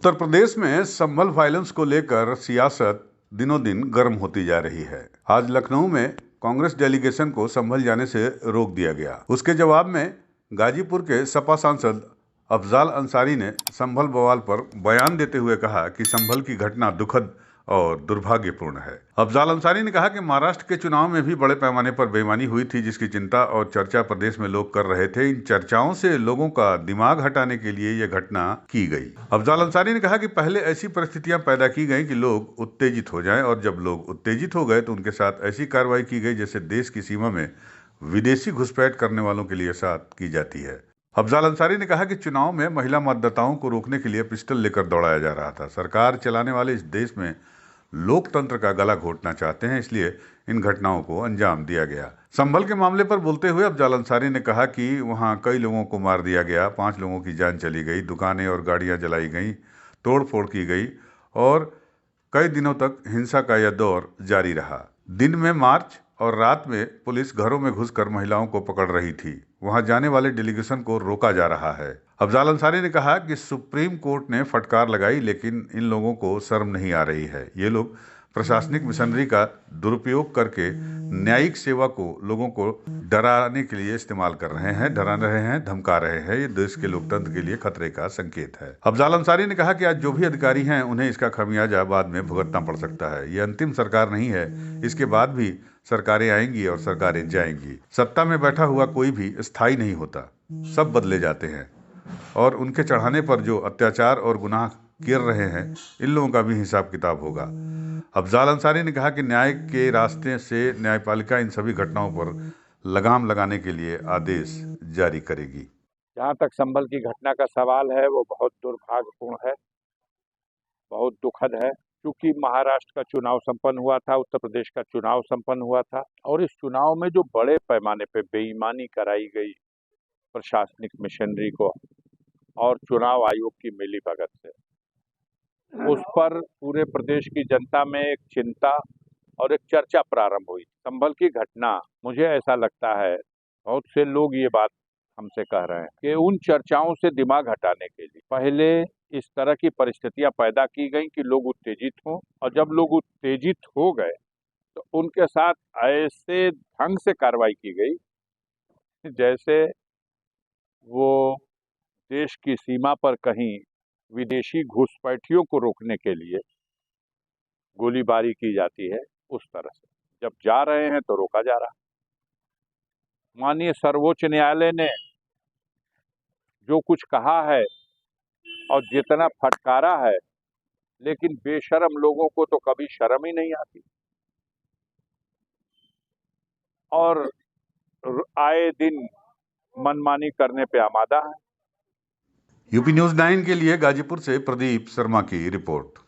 उत्तर प्रदेश में संभल वायलेंस को लेकर सियासत दिनों दिन गर्म होती जा रही है। आज लखनऊ में कांग्रेस डेलीगेशन को संभल जाने से रोक दिया गया। उसके जवाब में गाजीपुर के सपा सांसद अफजाल अंसारी ने संभल बवाल पर बयान देते हुए कहा कि संभल की घटना दुखद और दुर्भाग्यपूर्ण है। अफजाल अंसारी ने कहा कि महाराष्ट्र के चुनाव में भी बड़े पैमाने पर बेईमानी हुई थी, जिसकी चिंता और चर्चा प्रदेश में लोग कर रहे थे। इन चर्चाओं से लोगों का दिमाग हटाने के लिए यह घटना की गई। अफजाल अंसारी ने कहा कि पहले ऐसी परिस्थितियां पैदा की गई कि लोग उत्तेजित हो जाएं, और जब लोग उत्तेजित हो गए तो उनके साथ ऐसी कार्रवाई की गई जैसे देश की सीमा में विदेशी घुसपैठ करने वालों के लिए साथ की जाती है। अफजाल अंसारी ने कहा कि चुनाव में महिला मतदाताओं को रोकने के लिए पिस्टल लेकर दौड़ाया जा रहा था। सरकार चलाने वाले इस देश में लोकतंत्र का गला घोटना चाहते हैं, इसलिए इन घटनाओं को अंजाम दिया गया। संभल के मामले पर बोलते हुए अफजाल अंसारी ने कहा कि वहां कई लोगों को मार दिया गया, 5 लोगों की जान चली गई, दुकानें और गाड़ियां जलाई गई, तोड़फोड़ की गई और कई दिनों तक हिंसा का यह दौर जारी रहा। दिन में मार्च और रात में पुलिस घरों में घुसकर महिलाओं को पकड़ रही थी। वहां जाने वाले डेलीगेशन को रोका जा रहा है। अफजाल अंसारी ने कहा कि सुप्रीम कोर्ट ने फटकार लगाई, लेकिन इन लोगों को शर्म नहीं आ रही है। ये लोग प्रशासनिक मशीनरी का दुरुपयोग करके न्यायिक सेवा को लोगों को डराने के लिए इस्तेमाल कर रहे हैं, डरा रहे हैं, धमका रहे हैं। ये देश के लोकतंत्र के लिए खतरे का संकेत है। अफजाल अंसारी ने कहा कि आज जो भी अधिकारी हैं उन्हें इसका खामियाजा बाद में भुगतना पड़ सकता है। ये अंतिम सरकार नहीं है, इसके बाद भी सरकारें आएंगी और सरकारें जाएंगी। सत्ता में बैठा हुआ कोई भी स्थायी नहीं होता, सब बदले जाते हैं, और उनके चढ़ाने पर जो अत्याचार और गुनाह कर रहे हैं इन लोगों का भी हिसाब किताब होगा। अफजाल अंसारी ने कहा कि न्याय के रास्ते से न्यायपालिका इन सभी घटनाओं पर लगाम लगाने के लिए आदेश जारी करेगी। जहाँ तक संभल की घटना का सवाल है वो बहुत दुर्भाग्यपूर्ण है, बहुत दुखद है, क्योंकि महाराष्ट्र का चुनाव संपन्न हुआ था, उत्तर प्रदेश का चुनाव संपन्न हुआ था, और इस चुनाव में जो बड़े पैमाने पे बेईमानी कराई गई प्रशासनिक मशीनरी को और चुनाव आयोग की मिलीभगत से, उस पर पूरे प्रदेश की जनता में एक चिंता और एक चर्चा प्रारंभ हुई। संभल की घटना, मुझे ऐसा लगता है, बहुत से लोग ये बात हमसे कह रहे हैं कि उन चर्चाओं से दिमाग हटाने के लिए पहले इस तरह की परिस्थितियां पैदा की गई कि लोग उत्तेजित हों, और जब लोग उत्तेजित हो गए तो उनके साथ ऐसे ढंग से कार्रवाई की गई जैसे वो देश की सीमा पर कहीं विदेशी घुसपैठियों को रोकने के लिए गोलीबारी की जाती है, उस तरह से जब जा रहे हैं तो रोका जा रहा। माननीय सर्वोच्च न्यायालय ने जो कुछ कहा है और जितना फटकारा है, लेकिन बेशरम लोगों को तो कभी शर्म ही नहीं आती, और आए दिन मनमानी करने पे आमादा है। यूपी न्यूज़ 9 के लिए गाजीपुर से प्रदीप शर्मा की रिपोर्ट।